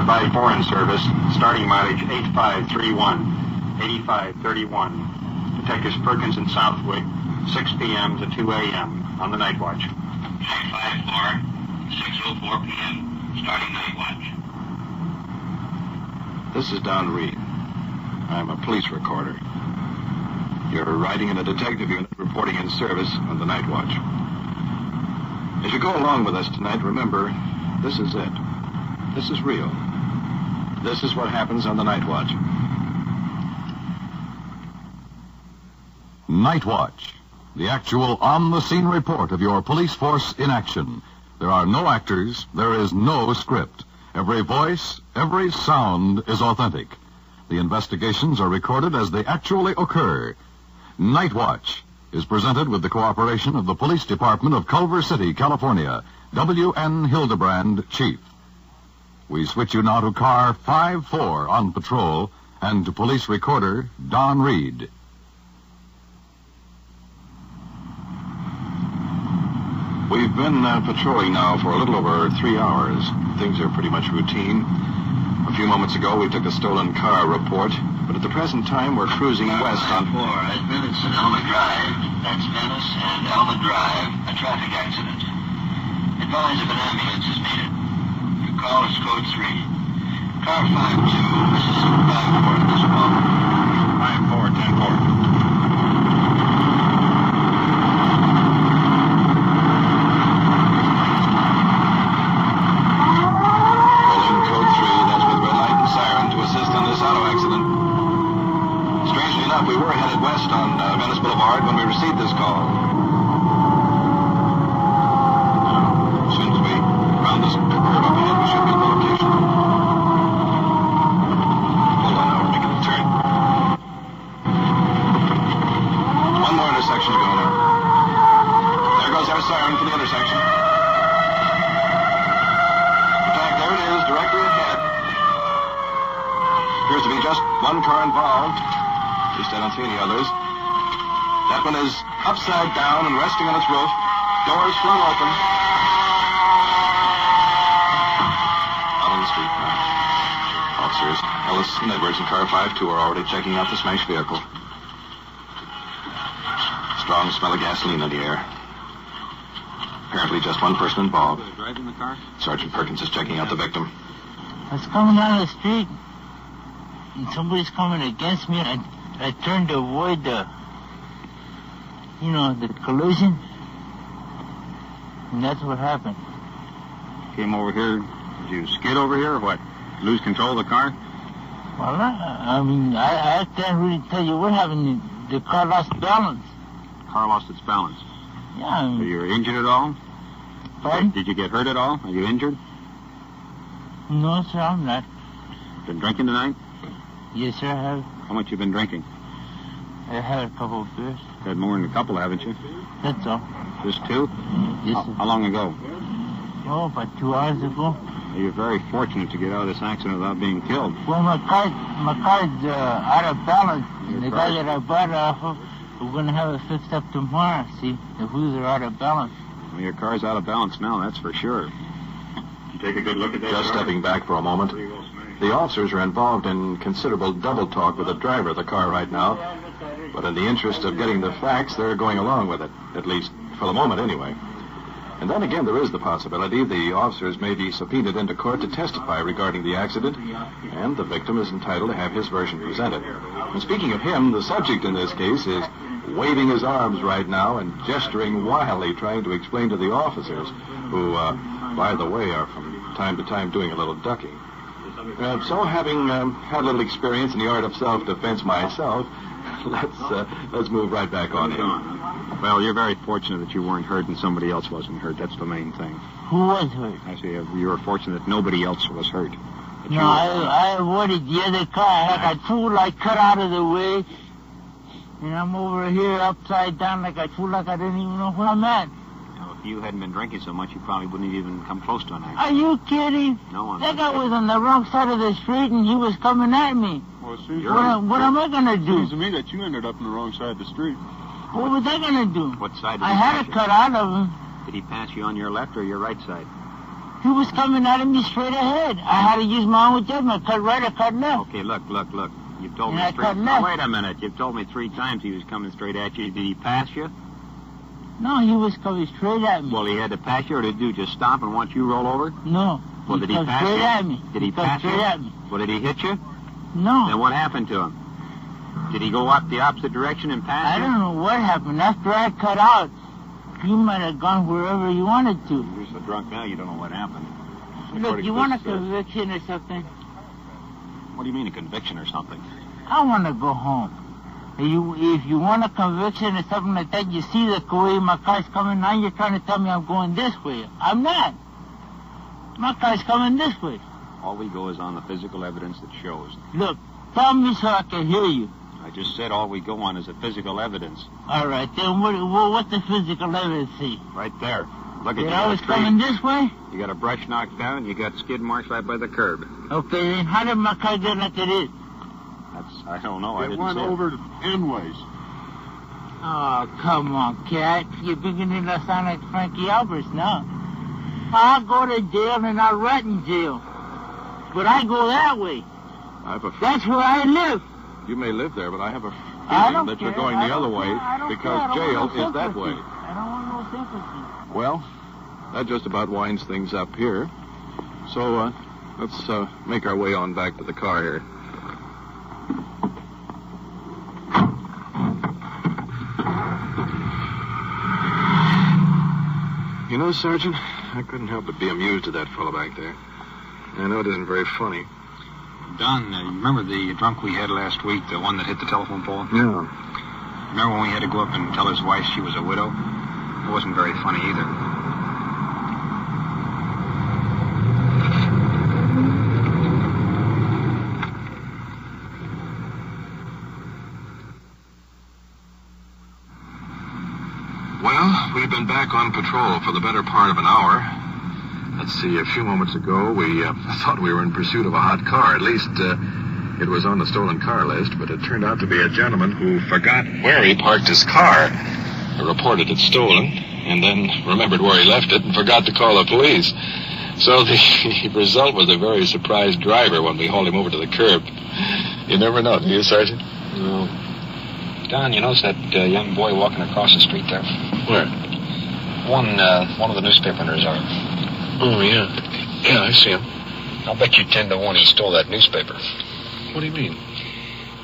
by foreign service, starting mileage 8531, 8531. Detectives Perkins and Southwick, 6 p.m. to 2 a.m. on the night watch. 954, 6:04 p.m. starting night watch. This is Don Reed. I'm a police recorder. You're riding in a detective unit reporting in service on the night watch. As you go along with us tonight, remember, this is it. This is real. This is what happens on the night watch. Night Watch, the actual on-the-scene report of your police force in action. There are no actors, there is no script. Every voice, every sound is authentic. The investigations are recorded as they actually occur. Night Watch is presented with the cooperation of the Police Department of Culver City, California. W.N. Hildebrand, Chief. We switch you now to car 5-4 on patrol and to police recorder Don Reed. We've been patrolling now for a little over 3 hours. Things are pretty much routine. A few moments ago, we took a stolen car report, but at the present time, we're cruising west on... 4 at Venice and Elma Drive. That's Venice and Elma Drive, a traffic accident. Advise if an ambulance is needed. Your call is code 3. Car 5-2, this is 5-4 at this call. 5-4, 10-4. We were headed west on Venice Boulevard when we received this call. As soon as we round this curve up ahead, we should get the location. Hold on now, we're making a turn. One more intersection to go now. There goes our siren for the intersection. In fact, there it is, directly ahead. Appears to be just one car involved. At least I don't see any others. That one is upside down and resting on its roof. Doors flung open. Out on the street now. Officers Ellis and Edwards in car 5-2 are already checking out the smashed vehicle. Strong smell of gasoline in the air. Apparently just one person involved. Driving the car? Sergeant Perkins is checking out the victim. I was coming down the street, and somebody's coming against me, and I turned to avoid the collision. And that's what happened. Came over here. Did you skid over here or what? Lose control of the car? Well, I can't really tell you what happened. The car lost balance. The car lost its balance. Yeah. So you're injured at all? Pardon? Did you get hurt at all? Are you injured? No, sir, I'm not. Been drinking tonight? Yes, sir, I have. How much you been drinking? I had a couple of beers. Had more than a couple, haven't you? That's all. Just 2? Yes, sir. How long ago? Oh, about 2 hours ago. You're very fortunate to get out of this accident without being killed. Well, my car's out of balance. The guy that I bought it off of, we're going to have it fixed up tomorrow, see? The wheels are out of balance. Well, your car's out of balance now, that's for sure. You take a good look at that. Just stepping back for a moment. The officers are involved in considerable double talk with the driver of the car right now. But in the interest of getting the facts, they're going along with it. At least for the moment, anyway. And then again, there is the possibility the officers may be subpoenaed into court to testify regarding the accident, and the victim is entitled to have his version presented. And speaking of him, the subject in this case is waving his arms right now and gesturing wildly, trying to explain to the officers, who, by the way, are from time to time doing a little ducking. So having had a little experience in the art of self-defense myself, let's move right back on in. Well, you're very fortunate that you weren't hurt and somebody else wasn't hurt. That's the main thing. Who was hurt? I say you were fortunate that nobody else was hurt. No, I avoided the other car. Like a fool, I cut out of the way. And I'm over here upside down like a fool, like I didn't even know where I'm at. Now, if you hadn't been drinking so much, you probably wouldn't have even come close to an accident. Are you kidding? No, I'm That not guy was on the wrong side of the street, and he was coming at me. Well, it seems What am I going to do? seems to me that you ended up on the wrong side of the street. What was I going to do? What side did I he had pass to you? cut out of him. Did he pass you on your left or your right side? He was coming at me straight ahead. I had to use my own judgment. Cut right or cut left. Okay, look. You've told And me I three... cut Now, left. wait a minute. You've told me 3 times he was coming straight at you. Did he pass you? No, he was coming straight at me. Well, he had to pass you, or did you just stop and watch you roll over? No. Well, did he come pass straight you? at me. Did he come pass you? straight at me. Well, did he hit you? No. Then what happened to him? Did he go up the opposite direction and pass I you? don't know what happened. After I cut out, you might have gone wherever you wanted to. You're so drunk now, you don't know what happened. Look, According you to want a this, conviction or something? What do you mean, a conviction or something? I want to go home. If you want a conviction or something like that, you see the way my car's coming. Now you're trying to tell me I'm going this way. I'm not. My car's coming this way. All we go is on the physical evidence that shows. Look, tell me so I can hear you. I just said all we go on is the physical evidence. All right, then what's the physical evidence see? Right there. Look at you. That I was coming this way? You got a brush knocked down, and you got skid marks right by the curb. Okay, then how did my car get like it is? I don't know. I It didn't went see over to Inways. Oh, come on, cat. You're beginning to sound like Frankie Alberts now. I'll go to jail and I'll rot in jail. But I go that way. I have a That's where I live. You may live there, but I have a I feeling don't that you're care. going I the don't other way care. I don't care. because I don't jail want no is that sympathy. way. I don't want no sympathy. Well, that just about winds things up here. So, let's make our way on back to the car here. You know, Sergeant, I couldn't help but be amused at that fellow back there. I know it isn't very funny. Don, you remember the drunk we had last week, the one that hit the telephone pole? Yeah. Remember when we had to go up and tell his wife she was a widow? It wasn't very funny either. Well, we've been back on patrol for the better part of an hour. Let's see, a few moments ago, we thought we were in pursuit of a hot car. At least, it was on the stolen car list, but it turned out to be a gentleman who forgot where he parked his car. Reported it stolen, and then remembered where he left it and forgot to call the police. So the result was a very surprised driver when we hauled him over to the curb. You never know, do you, Sergeant? No. Don, you notice that young boy walking across the street there? Where? One of the newspaper owners are. Oh, yeah. Yeah, I see him. I'll bet you 10 to 1 he stole that newspaper. What do you mean?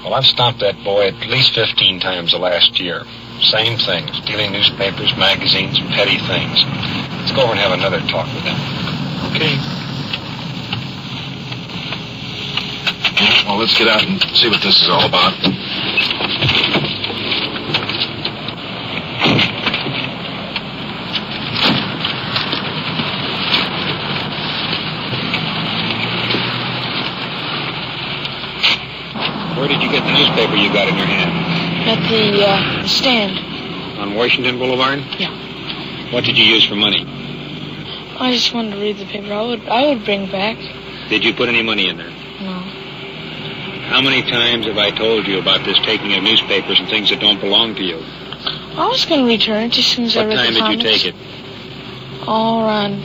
Well, I've stopped that boy at least 15 times the last year. Same thing, stealing newspapers, magazines, petty things. Let's go over and have another talk with him. Okay. Well, let's get out and see what this is all about. Where did you get the newspaper you got in your hand? At the stand. On Washington Boulevard? Yeah. What did you use for money? I just wanted to read the paper. I would bring back. Did you put any money in there? No. How many times have I told you about this taking of newspapers and things that don't belong to you? I was going to return it as soon as I What read time the did you comics. take it? All around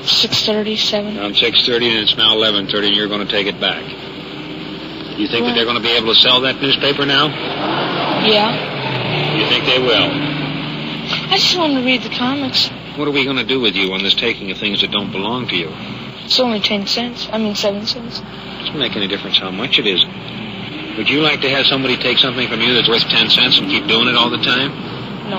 6:30, 7. Around 6:30, and it's now 11:30, and you're going to take it back. You think that they're going to be able to sell that newspaper now? Yeah. You think they will? I just wanted to read the comics. What are we going to do with you on this taking of things that don't belong to you? It's only 10 cents. I mean 7 cents. It doesn't make any difference how much it is. Would you like to have somebody take something from you that's worth 10 cents and keep doing it all the time? No.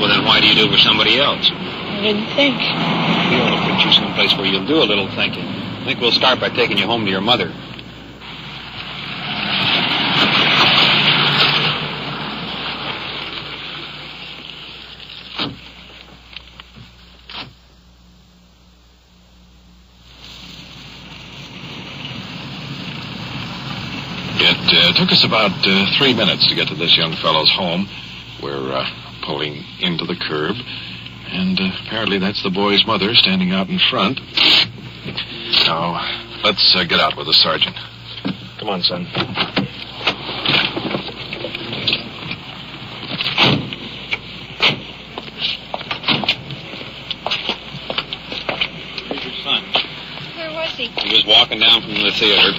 Well, then why do you do it for somebody else? I didn't think. We ought to put you someplace where you'll do a little thinking. I think we'll start by taking you home to your mother. It took us about 3 minutes to get to this young fellow's home. We're pulling into the curb, and apparently that's the boy's mother standing out in front. Now, let's get out with the sergeant. Come on, son. he? He was walking down from the theater.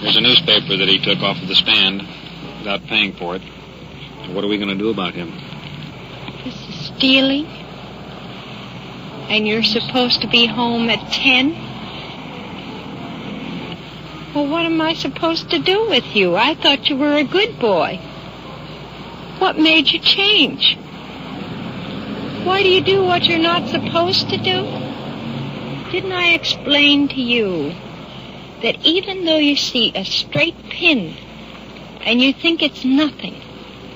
There's a newspaper that he took off of the stand without paying for it. What are we going to do about him? This is stealing? And you're supposed to be home at 10? Well, what am I supposed to do with you? I thought you were a good boy. What made you change? Why do you do what you're not supposed to do? Didn't I explain to you that even though you see a straight pin and you think it's nothing,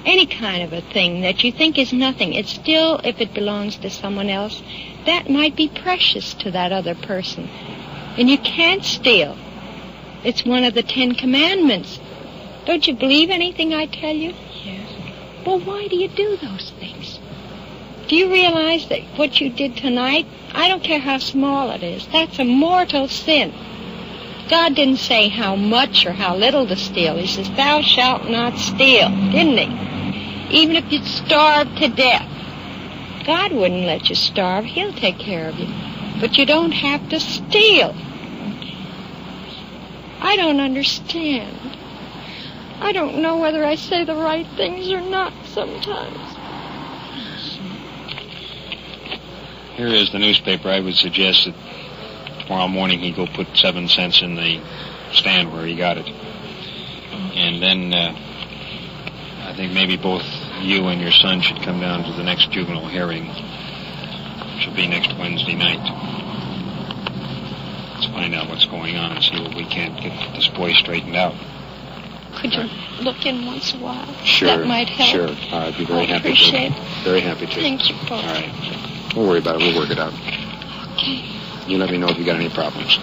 any kind of a thing that you think is nothing, it's still, if it belongs to someone else, that might be precious to that other person. And you can't steal. It's one of the 10 Commandments. Don't you believe anything I tell you? Yes. Well, why do you do those things? Do you realize that what you did tonight, I don't care how small it is, that's a mortal sin. God didn't say how much or how little to steal. He says, thou shalt not steal, didn't he? Even if you'd starve to death. God wouldn't let you starve. He'll take care of you. But you don't have to steal. I don't understand. I don't know whether I say the right things or not sometimes. Here is the newspaper. I would suggest that tomorrow morning he go put 7 cents in the stand where he got it. And then I think maybe both you and your son should come down to the next juvenile hearing. It should be next Wednesday night. Let's find out what's going on and see what we can't get this boy straightened out. Could you look in once in a while? Sure. That might help. Sure. I'd be very happy to. Appreciate it. Very happy to. Thank you, Paul. All right. Don't worry about it. We'll work it out. Okay. You let me know if you got any problems.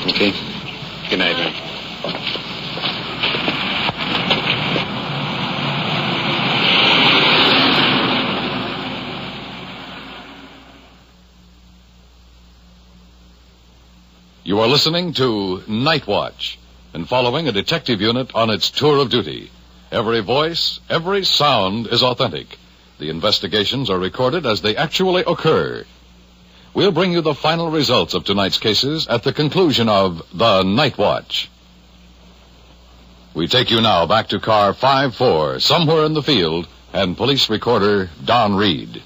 Okay? Good night, man. You are listening to Night Watch and following a detective unit on its tour of duty. Every voice, every sound is authentic. The investigations are recorded as they actually occur. We'll bring you the final results of tonight's cases at the conclusion of the Night Watch. We take you now back to car 5-4, somewhere in the field, and police recorder Don Reed.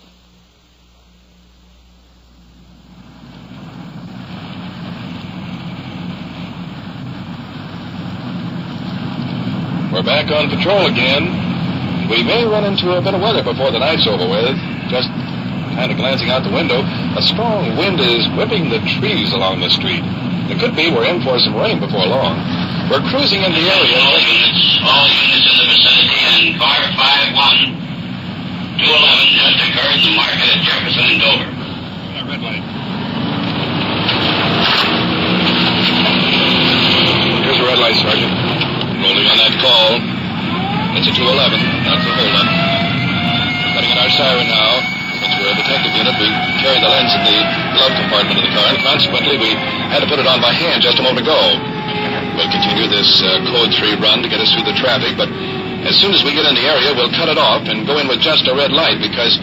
We're back on patrol again. We may run into a bit of weather before the night's over with. Just kind of glancing out the window, a strong wind is whipping the trees along the street. It could be we're in for some rain before long. We're cruising in the area. All units in the vicinity, and car 5-1, 211 just occurred in the market at Jefferson and Dover. Red light. Here's a red light, Sergeant. Holding on that call. It's a 211. That's the holdup. We're cutting in our siren now. Since we're a detective unit, we carry the lens in the glove compartment of the car, and consequently, we had to put it on by hand just a moment ago. We'll continue this Code 3 run to get us through the traffic, but as soon as we get in the area, we'll cut it off and go in with just a red light, because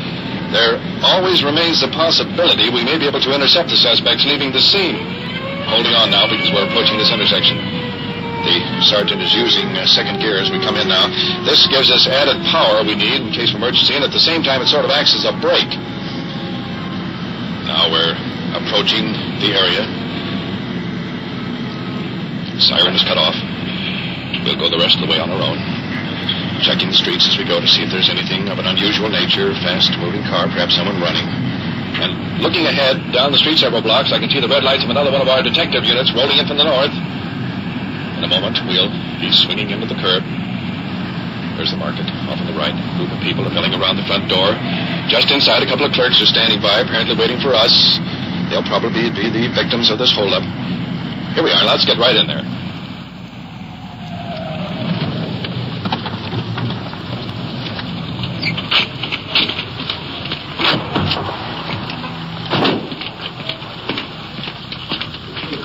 there always remains the possibility we may be able to intercept the suspects leaving the scene. Holding on now, because we're approaching this intersection. The sergeant is using second gear as we come in now. This gives us added power we need in case of emergency, and at the same time it sort of acts as a brake. Now we're approaching the area. Siren is cut off. We'll go the rest of the way on our own, checking the streets as we go to see if there's anything of an unusual nature, fast-moving car, perhaps someone running. And looking ahead, down the street several blocks, I can see the red lights of another one of our detective units rolling in from the north. In a moment, we'll be swinging into the curb. There's the market, off on the right. A group of people are milling around the front door. Just inside, a couple of clerks are standing by, apparently waiting for us. They'll probably be the victims of this holdup. Here we are. Let's get right in there.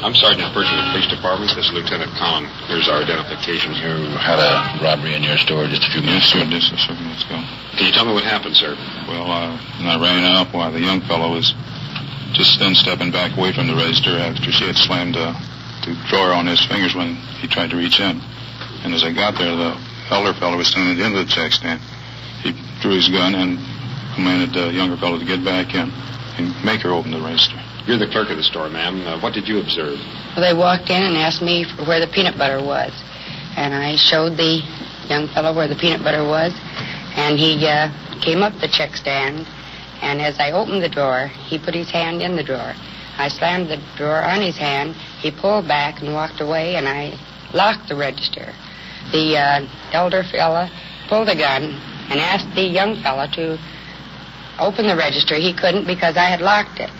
I'm Sergeant Burton of the Police Department. This is Lieutenant Collin. Here's our identification. You had a robbery in your store just a few minutes ago. Yes, sir. Let's go. Can you tell me what happened, sir? Well, I ran up while the young fellow was just then stepping back away from the register after she had slammed the drawer on his fingers when he tried to reach in. And as I got there, the elder fellow was standing at the end of the check stand. He drew his gun and commanded the younger fellow to get back in and make her open the register. You're the clerk of the store, ma'am. What did you observe? Well, they walked in and asked me where the peanut butter was. And I showed the young fellow where the peanut butter was. And he came up the check stand. And as I opened the drawer, he put his hand in the drawer. I slammed the drawer on his hand. He pulled back and walked away, and I locked the register. The elder fella pulled a gun and asked the young fella to open the register. He couldn't because I had locked it.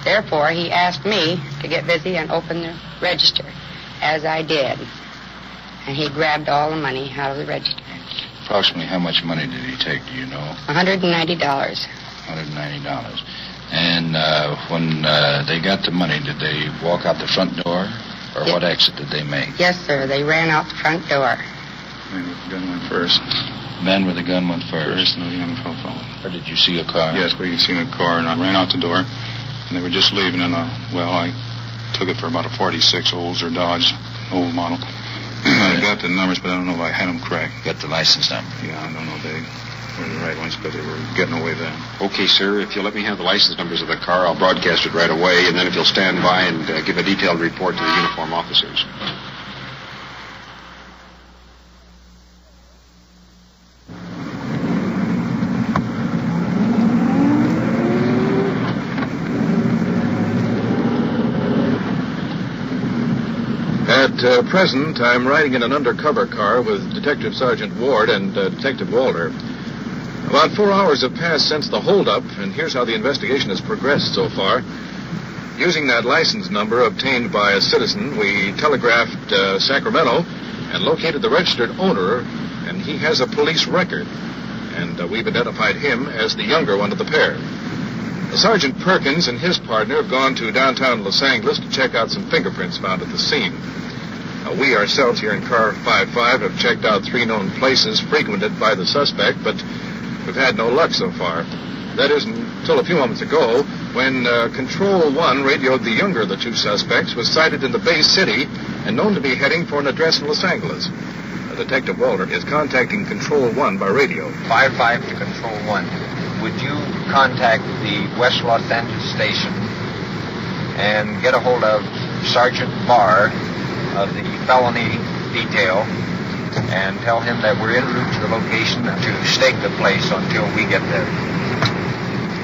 Therefore, he asked me to get busy and open the register, as I did. And he grabbed all the money out of the register. Approximately how much money did he take, do you know? $190. $190. And when they got the money, did they walk out the front door? Or what exit did they make? Yes, sir. They ran out the front door. Man with the gun went first. Man with the gun went first. And the young fellow followed. Or did you see a car? Yes, we seen a car, and I ran out the door. And they were just leaving in I took it for about a 46 Olds or Dodge, old model. I got the numbers, but I don't know if I had them correct. Got the license number? Yeah, I don't know if they were the right ones, but they were getting away then. Okay, sir. If you'll let me have the license numbers of the car, I'll broadcast it right away, and then if you'll stand by and give a detailed report to the uniform officers. At present, I'm riding in an undercover car with Detective Sergeant Ward and Detective Walter. About 4 hours have passed since the holdup, and here's how the investigation has progressed so far. Using that license number obtained by a citizen, we telegraphed Sacramento and located the registered owner, and he has a police record. And we've identified him as the younger one of the pair. Sergeant Perkins and his partner have gone to downtown Los Angeles to check out some fingerprints found at the scene. We ourselves here in Car 55 have checked out 3 known places frequented by the suspect, but we've had no luck so far. That is until a few moments ago when Control 1 radioed the younger of the 2 suspects was sighted in the Bay City and known to be heading for an address in Los Angeles. Detective Walter is contacting Control 1 by radio. 55 to Control 1. Would you contact the West Los Angeles station and get a hold of Sergeant Barr of the felony detail and tell him that we're en route to the location to stake the place until we get there.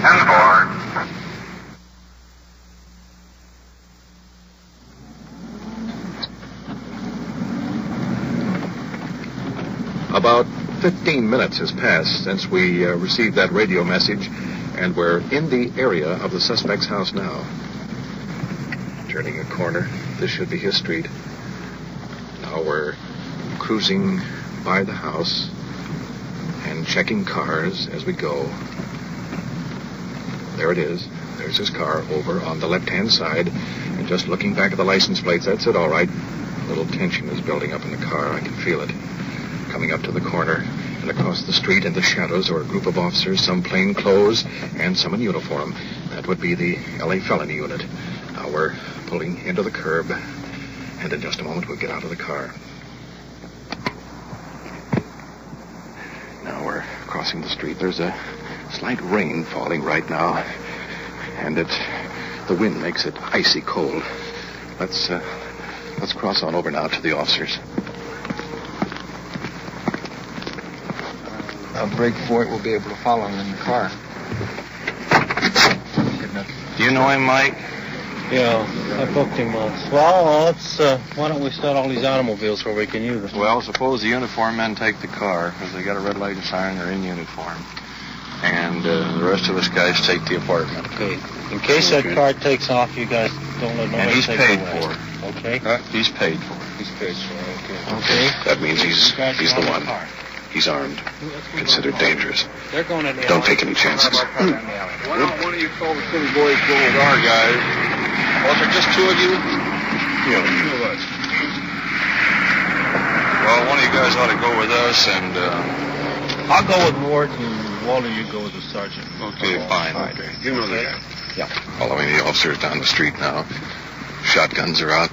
10-4. About 15 minutes has passed since we received that radio message, and we're in the area of the suspect's house now. Turning a corner, this should be his street. Now we're cruising by the house and checking cars as we go. There it is. There's his car over on the left-hand side, and just looking back at the license plates, that's it, all right. A little tension is building up in the car. I can feel it. Coming up to the corner, and across the street in the shadows are a group of officers, some plain clothes and some in uniform. That would be the L.A. Felony Unit. Now we're pulling into the curb, and in just a moment we'll get out of the car. Now we're crossing the street. There's a slight rain falling right now, and the wind makes it icy cold. Let's cross on over now to the officers. I'll brake for it. We'll be able to follow him in the car. Do you know him, Mike? Yeah, I booked him once. Well, let's, why don't we start all these automobiles where we can use them? Well, suppose the uniform men take the car, because they got a red light and siren, they're in uniform. And the rest of us guys take the apartment. Okay. In case that car takes off, you guys don't let nobody take it away. And he's paid for. Okay? Huh? He's paid for. He's paid for, okay. Okay. That means he's the one. He's armed, considered dangerous. Don't take any chances. Why don't one of you call the city boys go with our guys? Was there just 2 of you? Yeah, 2 of us. Well, one of you guys ought to go with us, and I'll go with Ward, and Walter, you go with the sergeant. Okay, fine. Okay. You know the guy. Yeah. Following the officers down the street now. Shotguns are out.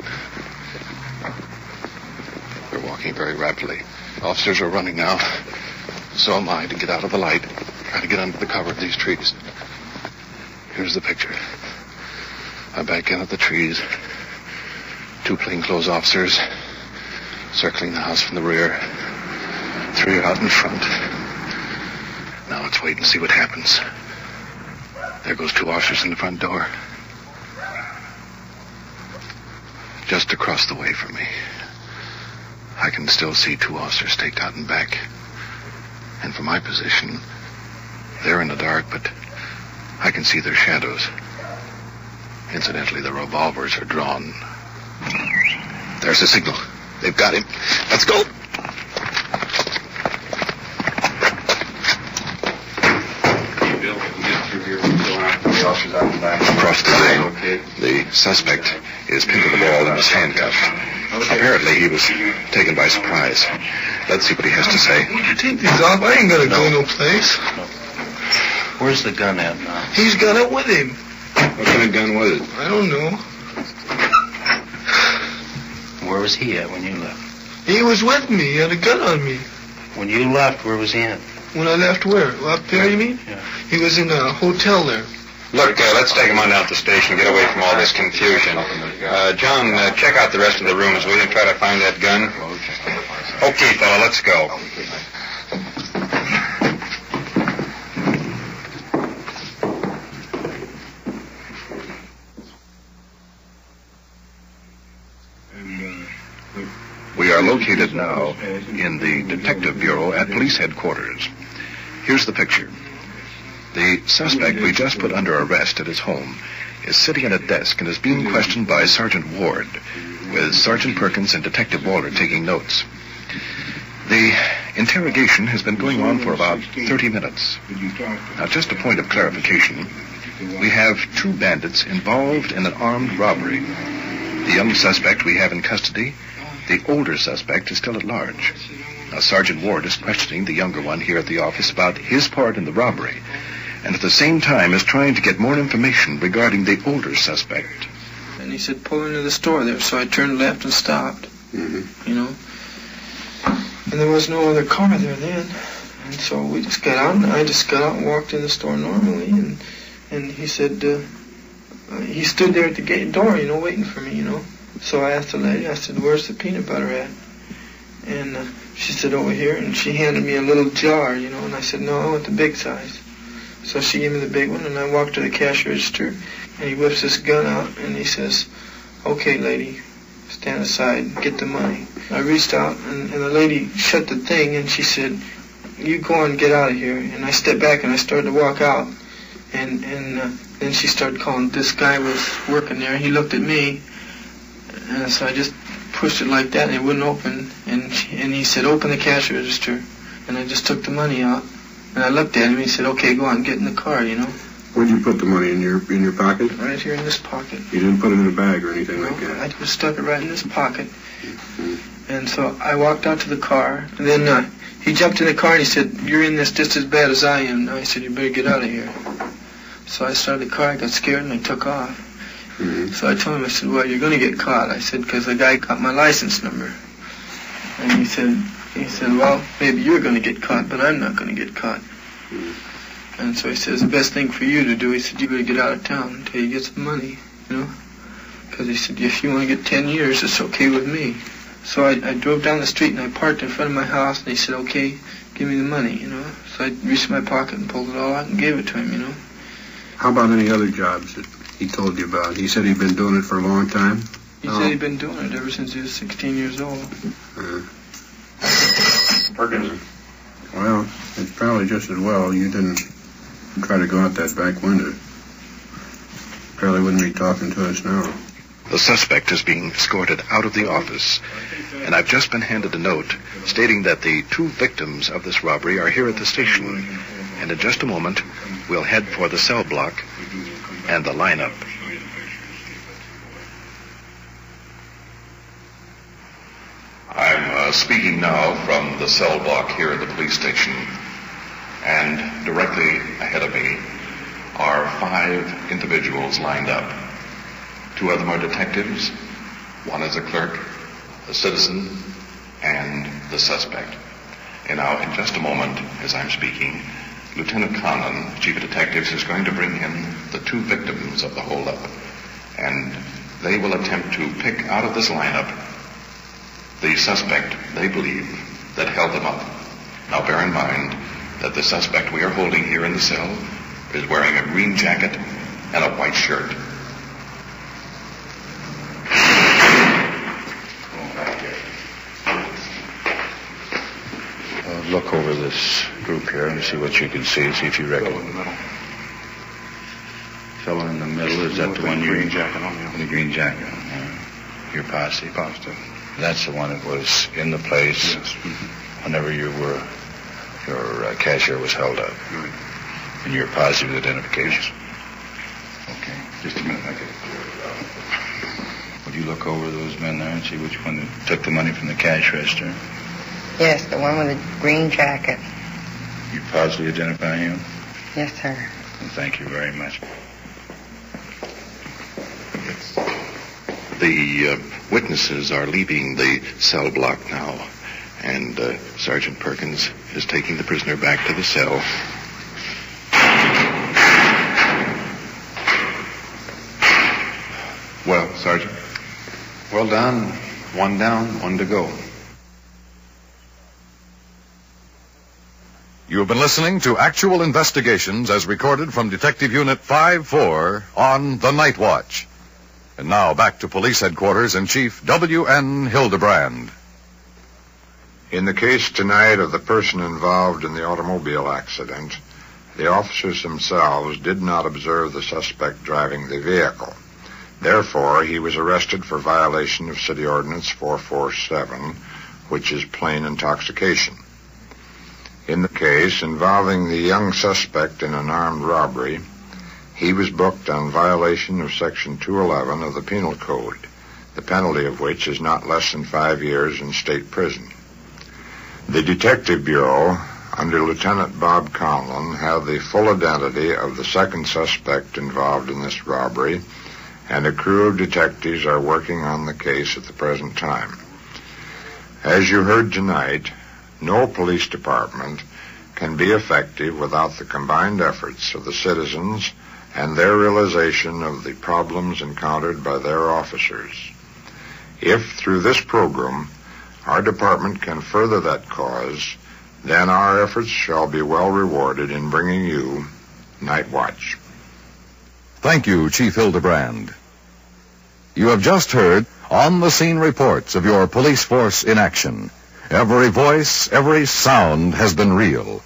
They're walking very rapidly. Officers are running now. So am I, to get out of the light. Try to get under the cover of these trees. Here's the picture. I'm back in at the trees. 2 plainclothes officers circling the house from the rear. 3 are out in front. Now let's wait and see what happens. There goes 2 officers in the front door. Just across the way from me. I can still see 2 officers staked out in back. And from my position, they're in the dark, but I can see their shadows. Incidentally, the revolvers are drawn. There's the signal. They've got him. Let's go. Across the lane, the suspect is pinned to the wall and is handcuffed. Apparently, he was taken by surprise. Let's see what he has to say. Take these off. I ain't gonna go no place. Where's the gun at now? He's got it with him. What kind of gun was it? I don't know. Where was he at when you left? He was with me. He had a gun on me. When you left, where was he at? When I left where? Up there, you mean? Yeah. He was in a hotel there. Look, let's take him on down to the station, get away from all this confusion. John, check out the rest of the rooms, will you? Try to find that gun. Okay, fella, let's go. We are located now in the Detective Bureau at Police Headquarters. Here's the picture. The suspect we just put under arrest at his home is sitting at a desk and is being questioned by Sergeant Ward, with Sergeant Perkins and Detective Waller taking notes. The interrogation has been going on for about 30 minutes. Now, just a point of clarification. We have 2 bandits involved in an armed robbery. The young suspect we have in custody. The older suspect is still at large. Now, Sergeant Ward is questioning the younger one here at the office about his part in the robbery, and at the same time is trying to get more information regarding the older suspect. And he said, pull into the store there, so I turned left and stopped. You know. And there was no other car there then. And so we just got out, and I just got out and walked in the store normally, and he said, he stood there at the gate door, you know, waiting for me, you know. So I asked the lady, I said, where's the peanut butter at? And she said, over here. And she handed me a little jar, you know, and I said, no, I want the big size. So she gave me the big one, and I walked to the cash register, and he whips this gun out, and he says, okay, lady, stand aside, get the money. I reached out, and the lady shut the thing, and she said, you go and get out of here. And I stepped back, and I started to walk out, and then she started calling. This guy was working there. He looked at me, and so I just pushed it like that, and it wouldn't open. And he said, open the cash register. And I just took the money out. And I looked at him, and he said, okay, go on, get in the car, you know. Where'd you put the money? In your pocket? Right here in this pocket. You didn't put it in a bag or anything like that? I just stuck it right in this pocket. And so I walked out to the car, and then he jumped in the car, and he said, you're in this just as bad as I am. And I said, you better get out of here. So I started the car, I got scared, and I took off. So I told him, I said, well, you're going to get caught. I said, because the guy got my license number. And he said, well, maybe you're going to get caught, but I'm not going to get caught. And so he says, the best thing for you to do, he said, you better get out of town until you get some money, you know. Because he said, if you want to get 10 years, it's okay with me. So I drove down the street, and I parked in front of my house, and he said, okay, give me the money, you know. So I reached in my pocket and pulled it all out and gave it to him, you know. How about any other jobs that he told you about? He said he'd been doing it for a long time? He said he'd been doing it ever since he was 16 years old. Perkins. Well, it's probably just as well you didn't try to go out that back window. Probably wouldn't be talking to us now. The suspect is being escorted out of the office, and I've just been handed a note stating that the 2 victims of this robbery are here at the station, and in just a moment we'll head for the cell block and the lineup. I'm speaking now from the cell block here at the police station, and directly ahead of me are 5 individuals lined up. 2 of them are detectives. 1 is a clerk, a citizen, and the suspect. And now, in just a moment, as I'm speaking, Lieutenant Conlon, Chief of Detectives, is going to bring in the 2 victims of the holdup. And they will attempt to pick out of this lineup the suspect they believe that held them up. Now, bear in mind that the suspect we are holding here in the cell is wearing a green jacket and a white shirt. Look over this group here and see what you can see if you reckon. Fellow in the middle, is that the one you... green jacket on, yeah. The green jacket. Your posse? Positive. That's the one that was in the place whenever your cashier was held up. Right. And you're positive with identification. Okay. Just a minute, I get it. Would you look over those men there and see which one took the money from the cash register? Yes, the one with the green jacket. You positively identify him? Yes, sir. Well, thank you very much. The witnesses are leaving the cell block now, and Sergeant Perkins is taking the prisoner back to the cell. Well, Sergeant? Well done. 1 down, 1 to go. You have been listening to Actual Investigations as recorded from Detective Unit 5-4 on The Night Watch. And now back to Police Headquarters and Chief W.N. Hildebrand. In the case tonight of the person involved in the automobile accident, the officers themselves did not observe the suspect driving the vehicle. Therefore, he was arrested for violation of City Ordinance 447, which is plain intoxication. In the case involving the young suspect in an armed robbery, he was booked on violation of Section 211 of the Penal Code, the penalty of which is not less than 5 years in state prison. The Detective Bureau, under Lieutenant Bob Conlon, had the full identity of the second suspect involved in this robbery, and a crew of detectives are working on the case at the present time. As you heard tonight, no police department can be effective without the combined efforts of the citizens and their realization of the problems encountered by their officers. If, through this program, our department can further that cause, then our efforts shall be well rewarded in bringing you Night Watch. Thank you, Chief Hildebrand. You have just heard on-the-scene reports of your police force in action. Every voice, every sound has been real.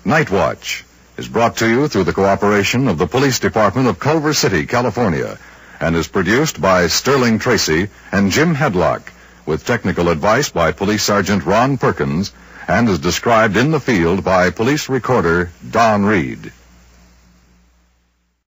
Night Watch is brought to you through the cooperation of the Police Department of Culver City, California, and is produced by Sterling Tracy and Jim Hedlock, with technical advice by Police Sergeant Ron Perkins, and is described in the field by Police Recorder Don Reed.